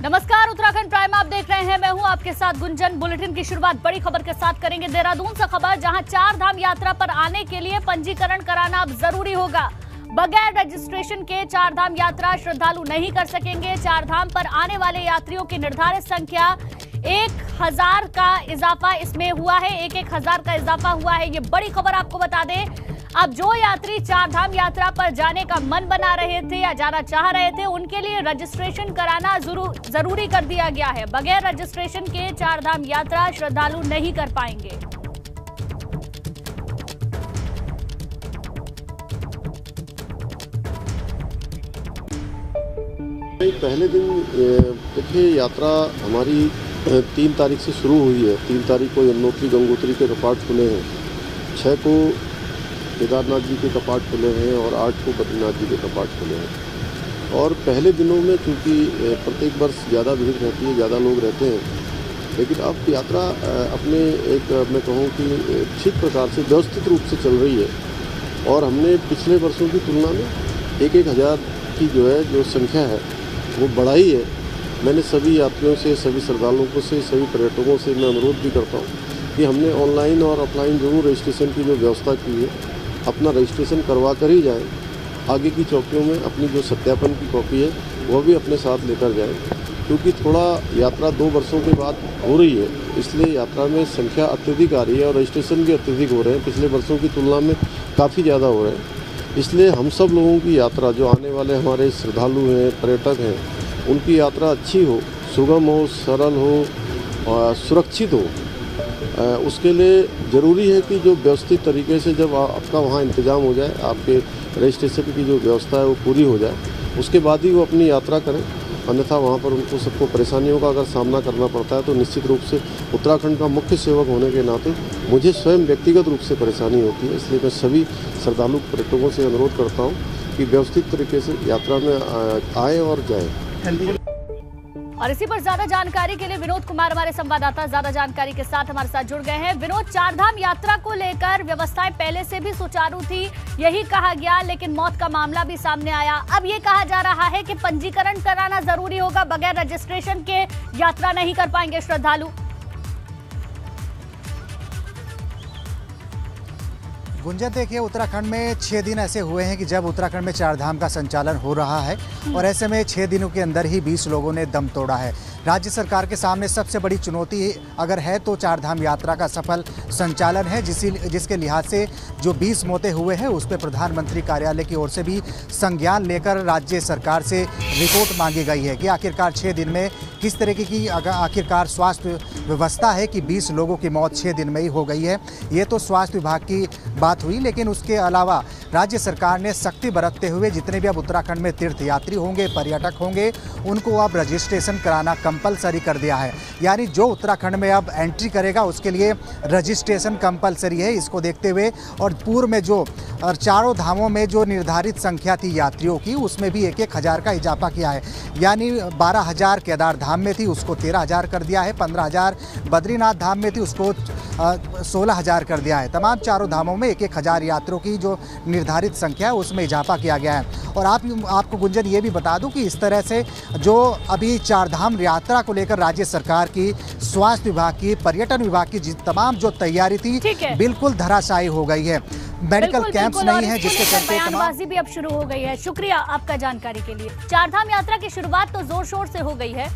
नमस्कार, उत्तराखंड प्राइम आप देख रहे हैं। मैं हूं आपके साथ गुंजन। बुलेटिन की शुरुआत बड़ी खबर के साथ करेंगे। देहरादून से खबर, जहां चार धाम यात्रा पर आने के लिए पंजीकरण कराना अब जरूरी होगा। बगैर रजिस्ट्रेशन के चार धाम यात्रा श्रद्धालु नहीं कर सकेंगे। चार धाम पर आने वाले यात्रियों की निर्धारित संख्या 1000 का इजाफा इसमें हुआ है। 1000 का इजाफा हुआ है। ये बड़ी खबर आपको बता दें। अब जो यात्री चार धाम यात्रा पर जाने का मन बना रहे थे या जाना चाह रहे थे, उनके लिए रजिस्ट्रेशन कराना जरूरी कर दिया गया है। बगैर रजिस्ट्रेशन के चार धाम यात्रा श्रद्धालु नहीं कर पाएंगे। पहले दिन देखिए, यात्रा हमारी 3 तारीख से शुरू हुई है। 3 तारीख को यमुनोत्री गंगोत्री के कपाट खुले हैं, 6 को केदारनाथ जी के कपाट खुले हैं और 8 को बद्रीनाथ जी के कपाट खुले हैं। और पहले दिनों में चूँकि प्रत्येक वर्ष ज़्यादा भीड़ रहती है, ज़्यादा लोग रहते हैं, लेकिन अब यात्रा अपने मैं कहूँ कि ठीक प्रकार से व्यवस्थित रूप से चल रही है। और हमने पिछले वर्षों की तुलना में 1,000 की जो संख्या है वो बढ़ाई है। मैंने सभी यात्रियों से, सभी श्रद्धालुओं को से, सभी पर्यटकों से मैं अनुरोध भी करता हूँ कि हमने ऑनलाइन और ऑफलाइन जरूर रजिस्ट्रेशन की जो व्यवस्था की है, अपना रजिस्ट्रेशन करवा कर ही जाएं। आगे की चौकियों में अपनी जो सत्यापन की कॉपी है वह भी अपने साथ लेकर जाएं, क्योंकि थोड़ा यात्रा 2 वर्षों के बाद हो रही है, इसलिए यात्रा में संख्या अत्यधिक आ रही है और रजिस्ट्रेशन भी अत्यधिक हो रहे हैं। पिछले वर्षों की तुलना में काफ़ी ज़्यादा हो रहे हैं। इसलिए हम सब लोगों की यात्रा, जो आने वाले हमारे श्रद्धालु हैं, पर्यटक हैं, उनकी यात्रा अच्छी हो, सुगम हो, सरल हो और सुरक्षित हो। उसके लिए ज़रूरी है कि जो व्यवस्थित तरीके से जब आपका वहाँ इंतज़ाम हो जाए, आपके रजिस्ट्रेशन की जो व्यवस्था है वो पूरी हो जाए, उसके बाद ही वो अपनी यात्रा करें। अन्यथा वहाँ पर उनको सबको परेशानियों का अगर सामना करना पड़ता है तो निश्चित रूप से उत्तराखंड का मुख्य सेवक होने के नाते मुझे स्वयं व्यक्तिगत रूप से परेशानी होती है। इसलिए मैं सभी श्रद्धालु पर्यटकों से अनुरोध करता हूँ कि व्यवस्थित तरीके से यात्रा में आए और जाएँ। और इसी पर ज्यादा जानकारी के लिए विनोद कुमार हमारे संवाददाता ज्यादा जानकारी के साथ हमारे साथ जुड़ गए हैं। विनोद, चारधाम यात्रा को लेकर व्यवस्थाएं पहले से भी सुचारू थी, यही कहा गया, लेकिन मौत का मामला भी सामने आया। अब ये कहा जा रहा है कि पंजीकरण कराना जरूरी होगा, बगैर रजिस्ट्रेशन के यात्रा नहीं कर पाएंगे श्रद्धालु। गुंजन, देखिए, उत्तराखंड में 6 दिन ऐसे हुए हैं कि जब उत्तराखंड में चारधाम का संचालन हो रहा है और ऐसे में 6 दिनों के अंदर ही 20 लोगों ने दम तोड़ा है। राज्य सरकार के सामने सबसे बड़ी चुनौती अगर है तो चारधाम यात्रा का सफल संचालन है, जिसके लिहाज से जो 20 मौतें हुए हैं उस पर प्रधानमंत्री कार्यालय की ओर से भी संज्ञान लेकर राज्य सरकार से रिपोर्ट मांगी गई है कि आखिरकार 6 दिन में किस तरीके की आखिरकार स्वास्थ्य व्यवस्था है कि 20 लोगों की मौत 6 दिन में ही हो गई है। ये तो स्वास्थ्य विभाग की बात हुई, लेकिन उसके अलावा राज्य सरकार ने सख्ती बरतते हुए जितने भी अब उत्तराखंड में तीर्थयात्री होंगे, पर्यटक होंगे, उनको अब रजिस्ट्रेशन कराना कंपलसरी कर दिया है। यानी जो उत्तराखंड में अब एंट्री करेगा उसके लिए रजिस्ट्रेशन कंपलसरी है। इसको देखते हुए और पूर्व में जो चारों धामों में जो निर्धारित संख्या थी यात्रियों की, उसमें भी 1,000 का इजाफा किया है। यानी 12,000 केदार धाम में थी, उसको 13,000 कर दिया है। 15,000 बद्रीनाथ धाम में थी, उसको 16,000 कर दिया है। तमाम चारों धामों में 1,000 यात्रियों की जो निर्धारित संख्या है उसमें इजाफा किया गया है। और आपको गुंजन ये भी बता दूं कि इस तरह से जो अभी चारधाम यात्रा को लेकर राज्य सरकार की, स्वास्थ्य विभाग की, पर्यटन विभाग की तमाम जो तैयारी थी बिल्कुल धराशायी हो गई है। मेडिकल कैंप्स नहीं है, जिसके चलते बयानबाजी भी अब शुरू हो गई है। शुक्रिया आपका जानकारी के लिए। चारधाम यात्रा की शुरुआत तो जोर शोर से हो गई है,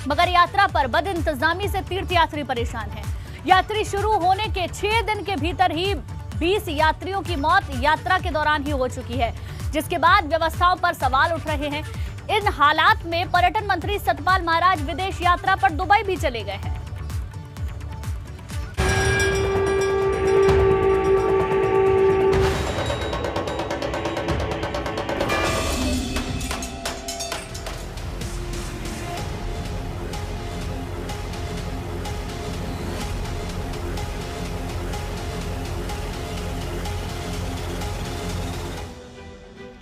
मगर यात्रा पर बदइंतजामी से तीर्थयात्री परेशान है। यात्री शुरू होने के 6 दिन के भीतर ही 20 यात्रियों की मौत यात्रा के दौरान ही हो चुकी है, जिसके बाद व्यवस्थाओं पर सवाल उठ रहे हैं। इन हालात में पर्यटन मंत्री सतपाल महाराज विदेश यात्रा पर दुबई भी चले गए हैं।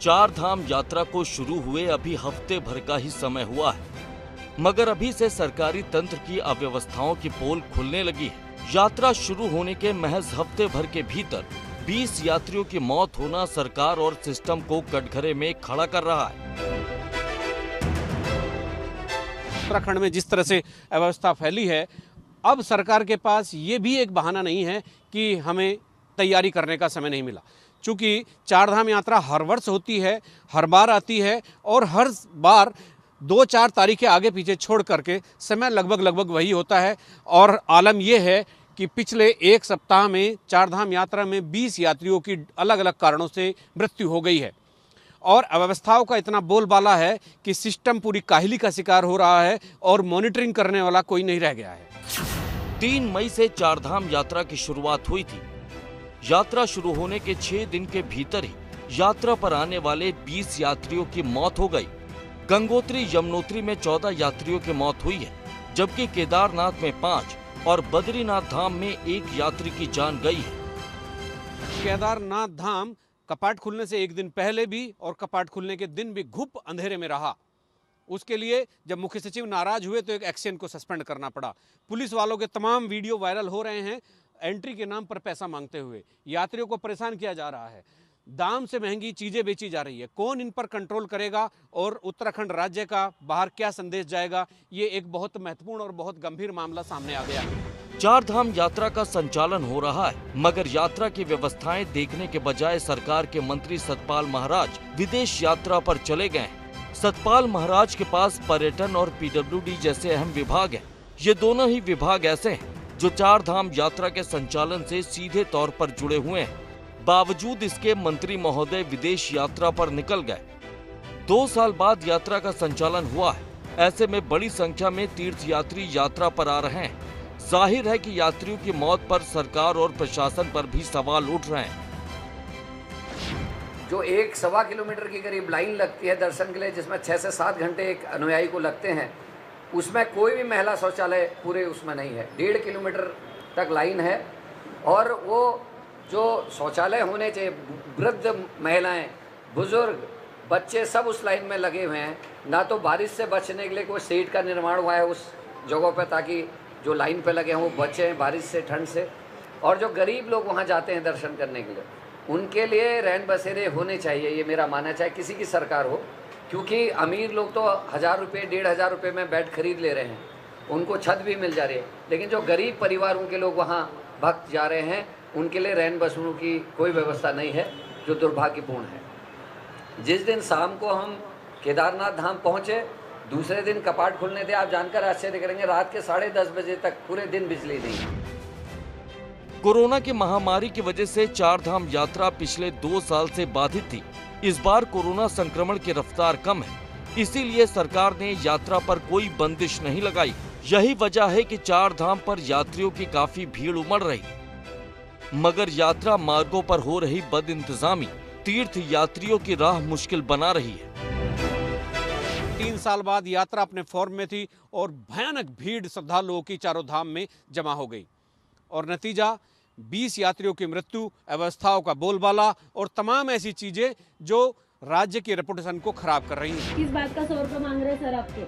चार धाम यात्रा को शुरू हुए अभी हफ्ते भर का ही समय हुआ है, मगर अभी से सरकारी तंत्र की अव्यवस्थाओं की पोल खुलने लगी है। यात्रा शुरू होने के महज हफ्ते भर के भीतर 20 यात्रियों की मौत होना सरकार और सिस्टम को कटघरे में खड़ा कर रहा है। उत्तराखंड में जिस तरह से अव्यवस्था फैली है, अब सरकार के पास ये भी एक बहाना नहीं है कि हमें तैयारी करने का समय नहीं मिला। चूँकि चारधाम यात्रा हर वर्ष होती है, हर बार आती है और हर बार 2-4 तारीखें आगे पीछे छोड़ करके समय लगभग वही होता है। और आलम यह है कि पिछले एक सप्ताह में चारधाम यात्रा में 20 यात्रियों की अलग अलग कारणों से मृत्यु हो गई है और अव्यवस्थाओं का इतना बोलबाला है कि सिस्टम पूरी काहिली का शिकार हो रहा है और मॉनिटरिंग करने वाला कोई नहीं रह गया है। 3 मई से चारधाम यात्रा की शुरुआत हुई थी। यात्रा शुरू होने के 6 दिन के भीतर ही यात्रा पर आने वाले 20 यात्रियों की मौत हो गई। गंगोत्री यमुनोत्री में 14 यात्रियों की मौत हुई है, जबकि केदारनाथ में 5 और बद्रीनाथ धाम में 1 यात्री की जान गई है। केदारनाथ धाम कपाट खुलने से एक दिन पहले भी और कपाट खुलने के दिन भी घुप अंधेरे में रहा। उसके लिए जब मुख्य सचिव नाराज हुए तो एक एक्शन को सस्पेंड करना पड़ा। पुलिस वालों के तमाम वीडियो वायरल हो रहे हैं, एंट्री के नाम पर पैसा मांगते हुए यात्रियों को परेशान किया जा रहा है। दाम से महंगी चीजें बेची जा रही है। कौन इन पर कंट्रोल करेगा और उत्तराखंड राज्य का बाहर क्या संदेश जाएगा, ये एक बहुत महत्वपूर्ण और बहुत गंभीर मामला सामने आ गया है। चारधाम यात्रा का संचालन हो रहा है, मगर यात्रा की व्यवस्थाएं देखने के बजाय सरकार के मंत्री सतपाल महाराज विदेश यात्रा पर चले गए हैं। सतपाल महाराज के पास पर्यटन और पीडब्ल्यूडी जैसे अहम विभाग हैं। ये दोनों ही विभाग ऐसे हैं जो चारधाम यात्रा के संचालन से सीधे तौर पर जुड़े हुए हैं। बावजूद इसके मंत्री महोदय विदेश यात्रा पर निकल गए। 2 साल बाद यात्रा का संचालन हुआ है। ऐसे में बड़ी संख्या में तीर्थ यात्री यात्रा पर आ रहे हैं। जाहिर है कि यात्रियों की मौत पर सरकार और प्रशासन पर भी सवाल उठ रहे हैं। जो 1-1.25 किलोमीटर की करीब लाइन लगती है दर्शन के लिए, जिसमें 6 से 7 घंटे एक अनुयायी को लगते हैं, उसमें कोई भी महिला शौचालय पूरे उसमें नहीं है। 1.5 किलोमीटर तक लाइन है और वो जो शौचालय होने चाहिए, वृद्ध महिलाएं, बुजुर्ग, बच्चे सब उस लाइन में लगे हुए हैं। ना तो बारिश से बचने के लिए कोई सीट का निर्माण हुआ है उस जगह पर, ताकि जो लाइन पे लगे हैं वो बचें बारिश से, ठंड से। और जो गरीब लोग वहाँ जाते हैं दर्शन करने के लिए, उनके लिए रैन बसेरे होने चाहिए, ये मेरा मानना, चाहे किसी की सरकार हो। क्योंकि अमीर लोग तो 1000 रुपये 1500 रुपये में बेड खरीद ले रहे हैं, उनको छत भी मिल जा रही है। लेकिन जो गरीब परिवारों के लोग वहाँ भक्त जा रहे हैं, उनके लिए रैन बसों की कोई व्यवस्था नहीं है, जो दुर्भाग्यपूर्ण है। जिस दिन शाम को हम केदारनाथ धाम पहुँचे, दूसरे दिन कपाट खुलने थे। आप जानकर आश्चर्य करेंगे, रात के 10:30 बजे तक पूरे दिन बिजली नहीं। कोरोना की महामारी की वजह से चारधाम यात्रा पिछले 2 साल से बाधित थी। इस बार कोरोना संक्रमण की रफ्तार कम है, इसीलिए सरकार ने यात्रा पर कोई बंदिश नहीं लगाई। यही वजह है कि चारधाम पर यात्रियों की काफी भीड़ उमड़ रही। मगर यात्रा मार्गों पर हो रही बदइंतजामी तीर्थ यात्रियों की राह मुश्किल बना रही है। 3 साल बाद यात्रा अपने फॉर्म में थी और भयानक भीड़ श्रद्धालुओं की चारों धाम में जमा हो गई और नतीजा 20 यात्रियों की मृत्यु, अव्यवस्थाओं का बोलबाला और तमाम ऐसी चीजें जो राज्य की रेपुटेशन को खराब कर रही हैं। किस बात का 100 रुपये मांग रहे हैं सर आपके?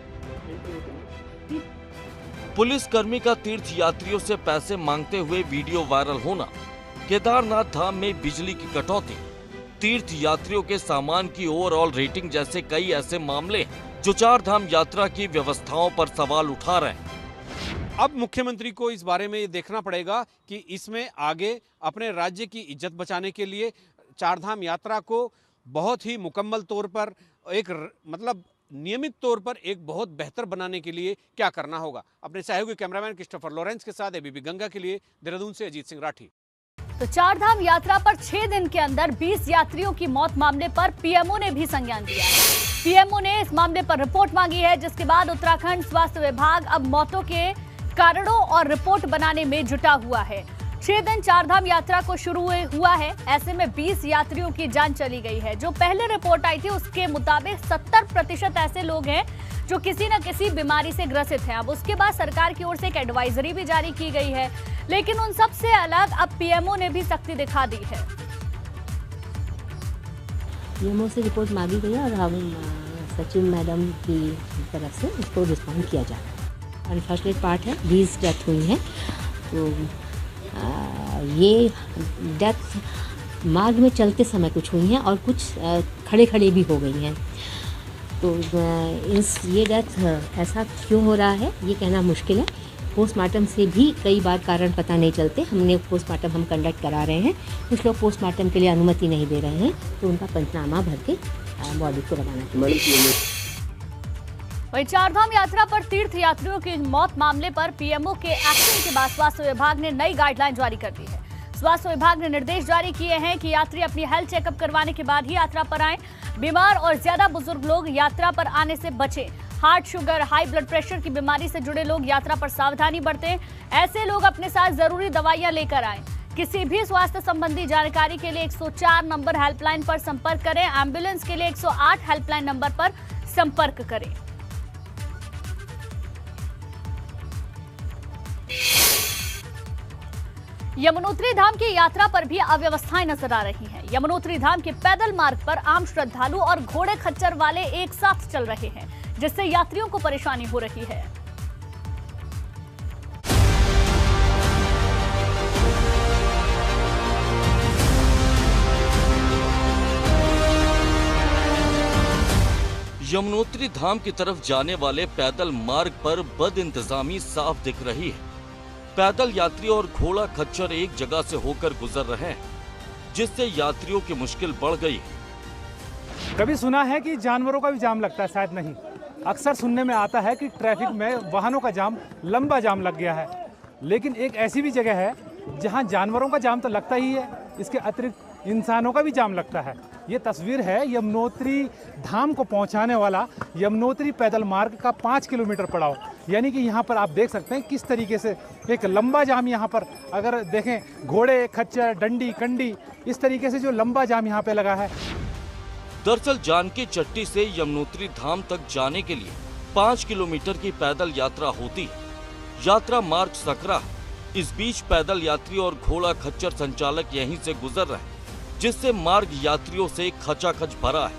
पुलिस कर्मी का तीर्थ यात्रियों से पैसे मांगते हुए वीडियो वायरल होना, केदारनाथ धाम में बिजली की कटौती, तीर्थ यात्रियों के सामान की ओवरऑल रेटिंग जैसे कई ऐसे मामले जो चारधाम यात्रा की व्यवस्थाओं पर सवाल उठा रहे हैं। अब मुख्यमंत्री को इस बारे में ये देखना पड़ेगा कि इसमें आगे अपने राज्य की इज्जत बचाने के लिए चारधाम यात्रा को बहुत ही मुकम्मल तौर पर नियमित तौर पर एक बहुत बेहतर बनाने के लिए क्या करना होगा। अपने सहयोगी कैमरामैन क्रिस्टोफर लॉरेंस के साथ एबीपी गंगा के लिए देहरादून से अजीत सिंह राठी। तो चारधाम यात्रा पर 6 दिन के अंदर 20 यात्रियों की मौत मामले पर पीएमओ ने भी संज्ञान लिया है। पीएमओ ने इस मामले पर रिपोर्ट मांगी है, जिसके बाद उत्तराखंड स्वास्थ्य विभाग अब मौतों के कारणों और रिपोर्ट बनाने में जुटा हुआ है। 6 दिन चारधाम यात्रा को शुरू हुआ है, ऐसे में 20 यात्रियों की जान चली गई है। जो पहले रिपोर्ट आई थी उसके मुताबिक 70% ऐसे लोग हैं जो किसी न किसी बीमारी से ग्रसित हैं। अब उसके बाद सरकार की ओर से एक एडवाइजरी भी जारी की गई है, लेकिन उन सब से अलग अब पीएमओ ने भी सख्ती दिखा दी है। पीएमओ से रिपोर्ट मांगी गई है और हम सचिव मैडम की तरफ से उसको रिस्पॉन्ड किया जा रहा है। अनफॉर्चुनेट पार्ट है, 20 डेथ हुई हैं, तो ये डेथ मार्ग में चलते समय कुछ हुई हैं और कुछ खड़े खड़े भी हो गई हैं। तो ये डेथ ऐसा क्यों हो रहा है ये कहना मुश्किल है। पोस्टमार्टम से भी कई बार कारण पता नहीं चलते। हमने पोस्टमार्टम हम कंडक्ट करा रहे हैं, कुछ लोग पोस्टमार्टम के लिए अनुमति नहीं दे रहे हैं, तो उनका पंचनामा भर के बॉडी को रवाना किया। वहीं चारधाम यात्रा पर तीर्थ यात्रियों की मौत मामले पर पीएमओ के एक्शन के बाद स्वास्थ्य विभाग ने नई गाइडलाइन जारी कर दी है। स्वास्थ्य विभाग ने निर्देश जारी किए हैं कि यात्री अपनी हेल्थ चेकअप करवाने के बाद ही यात्रा पर आएं। बीमार और ज्यादा बुजुर्ग लोग यात्रा पर आने से बचें। Heart, sugar, high blood pressure की बीमारी से जुड़े लोग यात्रा पर सावधानी बरतें। ऐसे लोग अपने साथ जरूरी दवाइयां लेकर आएं। किसी भी स्वास्थ्य संबंधी जानकारी के लिए 104 नंबर हेल्पलाइन पर संपर्क करें। एम्बुलेंस के लिए 108 हेल्पलाइन नंबर पर संपर्क करें। यमुनोत्री धाम की यात्रा पर भी अव्यवस्थाएं नजर आ रही हैं। यमुनोत्री धाम के पैदल मार्ग पर आम श्रद्धालु और घोड़े खच्चर वाले एक साथ चल रहे हैं, जिससे यात्रियों को परेशानी हो रही है। यमुनोत्री धाम की तरफ जाने वाले पैदल मार्ग पर बदइंतजामी साफ दिख रही है। पैदल यात्री और घोड़ा खच्चर एक जगह से होकर गुजर रहे हैं, जिससे यात्रियों की मुश्किल बढ़ गई है। कभी सुना है कि जानवरों का भी जाम लगता है? शायद नहीं। अक्सर सुनने में आता है कि ट्रैफिक में वाहनों का जाम, लंबा जाम लग गया है, लेकिन एक ऐसी भी जगह है जहां जानवरों का जाम तो लगता ही है, इसके अतिरिक्त इंसानों का भी जाम लगता है। ये तस्वीर है यमुनोत्री धाम को पहुंचाने वाला यमुनोत्री पैदल मार्ग का 5 किलोमीटर पड़ाव। यानी कि यहाँ पर आप देख सकते हैं किस तरीके से एक लंबा जाम यहाँ पर, अगर देखें घोड़े, खच्चर, डंडी, कंडी, इस तरीके से जो लंबा जाम यहाँ पे लगा है। दरअसल जानकी चट्टी से यमुनोत्री धाम तक जाने के लिए 5 किलोमीटर की पैदल यात्रा होती है। यात्रा मार्ग सकरा है। इस बीच पैदल यात्री और घोड़ा खच्चर संचालक यहीं से गुजर रहे हैं, जिससे मार्ग यात्रियों से खचाखच भरा है।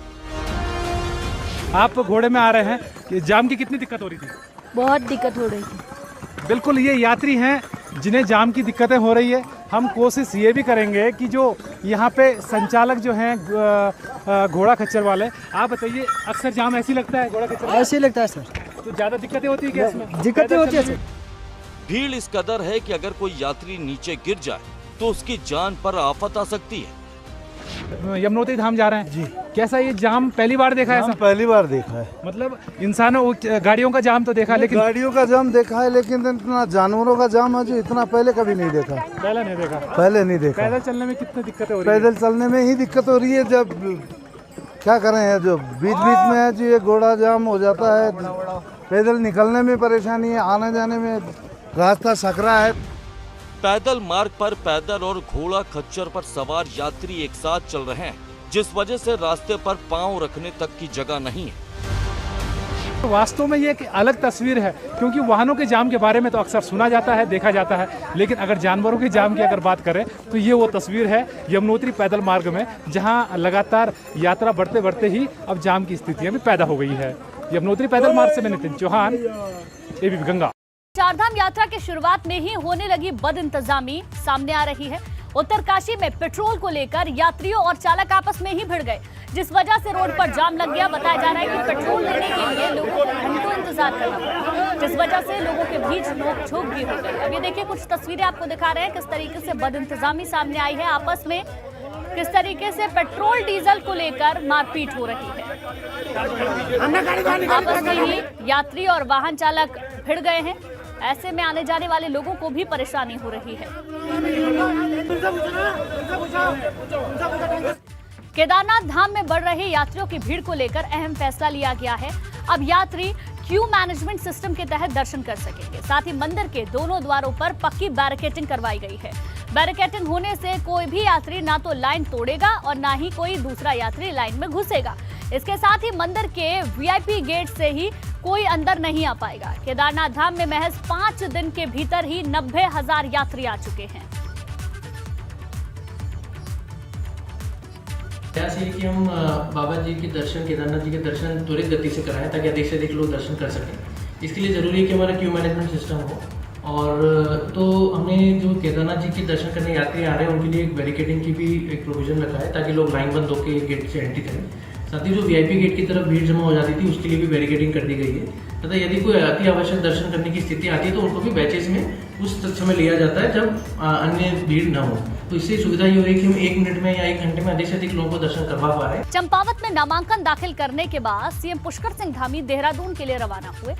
आप घोड़े में आ रहे हैं, कि जाम की कितनी दिक्कत हो रही थी? बहुत दिक्कत हो रही थी। बिल्कुल, ये यात्री हैं जिन्हें जाम की दिक्कतें हो रही है। हम कोशिश ये भी करेंगे कि जो यहाँ पे संचालक जो हैं घोड़ा खच्चर वाले, आप बताइए, अक्सर जाम ऐसे लगता है घोड़ा खच्चर? ऐसे ही लगता है सर। तो ज़्यादा दिक्कतें होती है क्या इसमें? दिक्कतें होती है सर। भीड़ इस कदर है कि अगर कोई यात्री नीचे गिर जाए तो उसकी जान पर आफत आ सकती है। यमुनोत्री धाम जा रहे हैं जी, कैसा ये जाम पहली बार देखा है? पहली बार देखा है। मतलब इंसानों, गाड़ियों का जाम तो देखा, लेकिन गाड़ियों का जाम देखा है, लेकिन इतना जानवरों का जाम है जो इतना पहले कभी नहीं देखा। पहले नहीं देखा? पहले नहीं देखा। पैदल चलने में कितनी दिक्कतें हो रही है? पैदल चलने में ही दिक्कत हो रही है। जब क्या करें, जो बीच बीच में है जो ये घोड़ा जाम हो जाता है, पैदल निकलने में परेशानी है, आने जाने में रास्ता सकरा है। पैदल मार्ग पर पैदल और घोड़ा खच्चर पर सवार यात्री एक साथ चल रहे हैं, जिस वजह से रास्ते पर पांव रखने तक की जगह नहीं है। वास्तव में ये एक अलग तस्वीर है, क्योंकि वाहनों के जाम के बारे में तो अक्सर सुना जाता है, देखा जाता है, लेकिन अगर जानवरों के जाम की अगर बात करें तो ये वो तस्वीर है यमुनोत्री पैदल मार्ग में, जहां लगातार यात्रा बढ़ते बढ़ते ही अब जाम की स्थितियां भी पैदा हो गई है। यमुनोत्री पैदल मार्ग से मैं नितिन चौहान, एबीपी गंगा। चारधाम यात्रा की शुरुआत में ही होने लगी बदइंतजामी सामने आ रही है। उत्तरकाशी में पेट्रोल को लेकर यात्रियों और चालक आपस में ही भिड़ गए, जिस वजह से रोड पर जाम लग गया। बताया जा रहा है कि पेट्रोल लेने के लिए लोगों को घंटों इंतजार करना पड़ा, जिस वजह से लोगों के बीच नोक-झोंक भी हो गई। अब ये देखिए, कुछ तस्वीरें आपको दिखा रहे हैं किस तरीके से बदइंतजामी सामने आई है। आपस में किस तरीके से पेट्रोल डीजल को लेकर मारपीट हो रही है। आपस में ही यात्री और वाहन चालक भिड़ गए हैं। ऐसे में आने जाने वाले लोगों को भी परेशानी हो रही है। केदारनाथ धाम में बढ़ रहे यात्रियों की भीड़ को लेकर अहम फैसला लिया गया है। अब यात्री क्यू मैनेजमेंट सिस्टम के तहत दर्शन कर सकेंगे। साथ ही मंदिर के दोनों द्वारों पर पक्की बैरिकेडिंग करवाई गई है। बैरिकेडिंग होने से कोई भी यात्री ना तो लाइन तोड़ेगा और ना ही कोई दूसरा यात्री लाइन में घुसेगा। इसके साथ ही मंदिर के वीआईपी गेट से ही कोई अंदर नहीं आ पाएगा। केदारनाथ धाम में महज 5 दिन के भीतर ही 90,000 यात्री आ चुके हैं। प्रयास ये कि हम बाबा जी के दर्शन, केदारनाथ जी के दर्शन त्वरित गति से कराएं, ताकि अधिक से अधिक लोग दर्शन कर सकें। इसके लिए ज़रूरी है कि हमारा क्यू मैनेजमेंट सिस्टम हो। और तो हमने जो केदारनाथ जी के दर्शन करने यात्री आ रहे हैं उनके लिए एक बैरिकेडिंग की भी एक प्रोविज़न रखा है, ताकि लोग लाइन बंद होकर गेट से एंट्री करें। साथ ही जो VIP गेट की तरफ भीड़ जमा हो जाती थी उसके लिए भी बैरिकेडिंग कर दी गई है तथा यदि कोई अति आवश्यक दर्शन करने की स्थिति आती है तो उनको भी बैचेज में उस समय लिया जाता है जब अन्य भीड़ न हो। तो इससे सुविधा ये हुई कि हम 1 मिनट में या 1 घंटे में अधिक से अधिक लोगों को दर्शन करवा पा रहे हैं। चंपावत में नामांकन दाखिल करने के बाद सीएम पुष्कर सिंह धामी देहरादून के लिए रवाना हुए।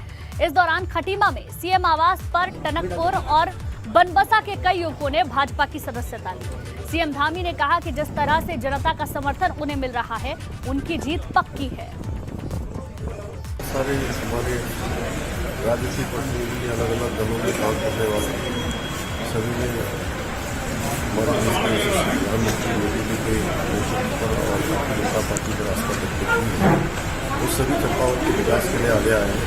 इस दौरान खटीमा में सीएम आवास पर टनकपुर और बनबसा के कई युवकों ने भाजपा की सदस्यता ली। सीएम धामी ने कहा कि जिस तरह से जनता का समर्थन उन्हें मिल रहा है, उनकी जीत पक्की है। सारे हमारे राजनीतिक प्रतिनिधि, अलग अलग दलों में काम करने वाले सभी ने प्रधानमंत्री मोदी जी के नेतृत्व पर और भारतीय जनता पार्टी के रास्ता पर उस सभी चंपावत के विकास के लिए आगे आए हैं।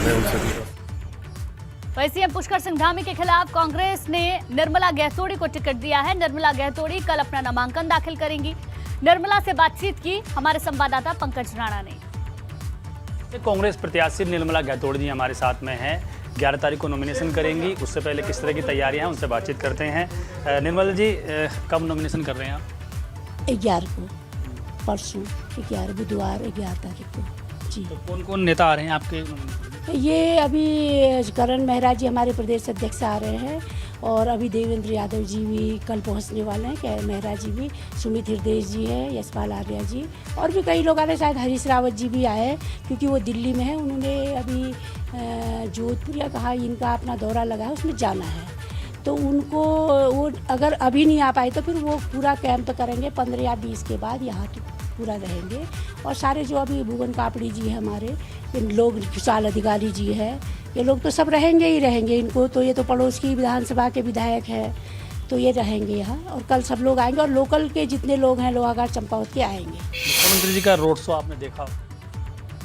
मैं उन सभी का वहीं सीएम पुष्कर सिंह धामी के खिलाफ कांग्रेस ने निर्मला गहतोड़ी को टिकट दिया है। निर्मला गहतोड़ी कल अपना नामांकन दाखिल करेंगी। निर्मला से बातचीत की हमारे संवाददाता पंकज राणा ने। कांग्रेस प्रत्याशी निर्मला गहतोड़ी जी हमारे साथ में हैं। 11 तारीख को नॉमिनेशन करेंगी। उससे पहले किस तरह की तैयारियां हैं उनसे बातचीत करते हैं। निर्मला जी, कब नॉमिनेशन कर रहे हैं आप? 11 को, परसों 11 बुधवार 11 तारीख को जी। तो कौन कौन नेता आ रहे हैं आपके? ये अभी करण मेहरा जी हमारे प्रदेश अध्यक्ष आ रहे हैं और अभी देवेंद्र यादव जी भी कल पहुंचने वाले हैं। क्या मेहरा जी भी, सुमित हृदय जी है, यशपाल आर्या जी और भी कई लोग आ रहे हैं। शायद हरीश रावत जी भी आए क्योंकि वो दिल्ली में है। उन्होंने अभी जोधपुर या कहा इनका अपना दौरा लगा है, उसमें जाना है। तो उनको वो अगर अभी नहीं आ पाए तो फिर वो पूरा कैंप करेंगे 15 या 20 के बाद यहाँ तो पूरा रहेंगे। और सारे जो अभी भुवन कापड़ी जी हैं हमारे, ये लोग, खुशहाल अधिकारी जी है, ये लोग तो सब रहेंगे ही रहेंगे। इनको तो ये तो पड़ोस की विधानसभा के विधायक हैं तो ये रहेंगे यहाँ। और कल सब लोग आएंगे और लोकल के जितने लोग हैं लोहागढ़ चंपावत के आएंगे। मुख्यमंत्री जी का रोड शो आपने देखा?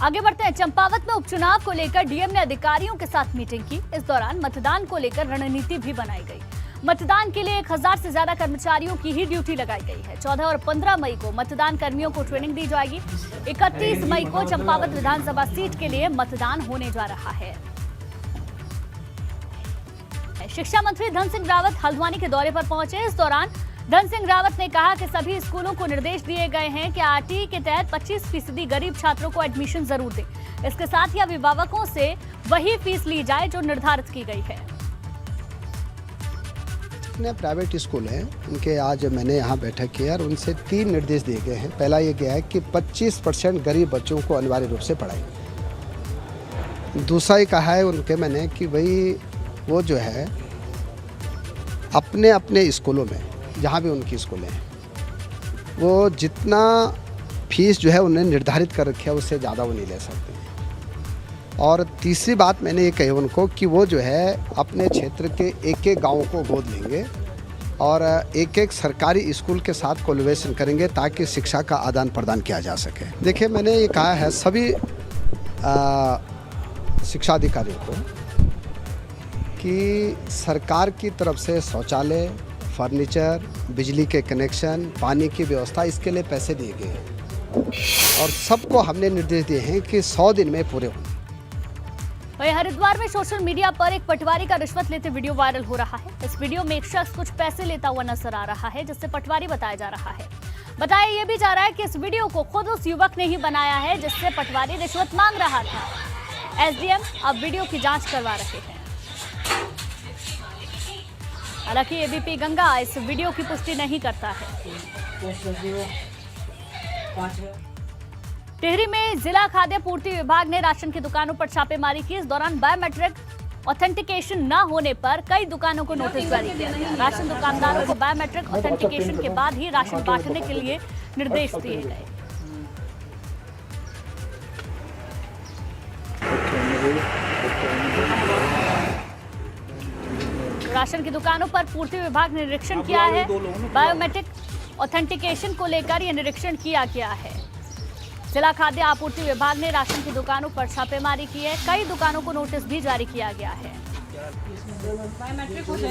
आगे बढ़ते हैं। चंपावत में उपचुनाव को लेकर डीएम ने अधिकारियों के साथ मीटिंग की। इस दौरान मतदान को लेकर रणनीति भी बनाई गई। मतदान के लिए 1000 से ज्यादा कर्मचारियों की ही ड्यूटी लगाई गई है। 14 और 15 मई को मतदान कर्मियों को ट्रेनिंग दी जाएगी। 31 मई को चंपावत विधानसभा सीट के लिए मतदान होने जा रहा है। शिक्षा मंत्री धन सिंह रावत हल्द्वानी के दौरे पर पहुंचे। इस दौरान धन सिंह रावत ने कहा कि सभी स्कूलों को निर्देश दिए गए हैं कि आरटीई के तहत 25% गरीब छात्रों को एडमिशन जरूर दें। इसके साथ ही अभिभावकों से वही फीस ली जाए जो निर्धारित की गई है। जितने प्राइवेट स्कूल हैं उनके आज मैंने यहाँ बैठक की और उनसे 3 निर्देश दिए गए हैं। पहला ये गया है कि 25% गरीब बच्चों को अनिवार्य रूप से पढ़ाएंगे। दूसरा ये कहा है उनके मैंने कि भाई वो जो है अपने अपने स्कूलों में जहाँ भी उनकी स्कूलें हैं वो जितना फीस जो है उन्हें निर्धारित कर रखा है उससे ज़्यादा वो नहीं ले सकते। और तीसरी बात मैंने ये कही उनको कि वो जो है अपने क्षेत्र के एक एक गाँव को गोद लेंगे और एक एक सरकारी स्कूल के साथ कोलैबोरेशन करेंगे ताकि शिक्षा का आदान प्रदान किया जा सके। देखिए, मैंने ये कहा है सभी शिक्षा अधिकारियों को कि सरकार की तरफ से शौचालय, फर्नीचर, बिजली के कनेक्शन, पानी की व्यवस्था, इसके लिए पैसे दिए गए हैं और सबको हमने निर्देश दिए हैं कि 100 दिन में पूरे हों। वहीं हरिद्वार में सोशल मीडिया पर एक पटवारी का रिश्वत लेते वीडियो वायरल हो रहा है। इस वीडियो में एक शख्स कुछ पैसे लेता हुआ नजर आ रहा है जिससे पटवारी बताया जा रहा है। बताया ये भी जा रहा है कि इस वीडियो को खुद उस युवक ने ही बनाया है जिससे पटवारी रिश्वत मांग रहा था। एसडीएम अब वीडियो की जांच करवा रहे हैं। हालांकि एबीपी गंगा इस वीडियो की पुष्टि नहीं करता है। टिहरी में जिला खाद्य पूर्ति विभाग ने राशन की दुकानों पर छापेमारी की। इस दौरान बायोमेट्रिक ऑथेंटिकेशन न होने पर कई दुकानों को नोटिस जारी किया गया। राशन दुकानदारों को बायोमेट्रिक ऑथेंटिकेशन के बाद ही राशन बांटने के लिए निर्देश दिए गए। राशन की दुकानों पर पूर्ति विभाग ने निरीक्षण किया है। बायोमेट्रिक ऑथेंटिकेशन को लेकर यह निरीक्षण किया गया है। जिला खाद्य आपूर्ति विभाग ने राशन की दुकानों पर छापेमारी की है। कई दुकानों को नोटिस भी जारी किया गया है।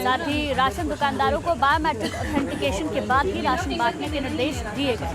साथ ही राशन दुकानदारों को बायोमेट्रिक ऑथेंटिकेशन के बाद ही राशन बांटने के निर्देश दिए गए।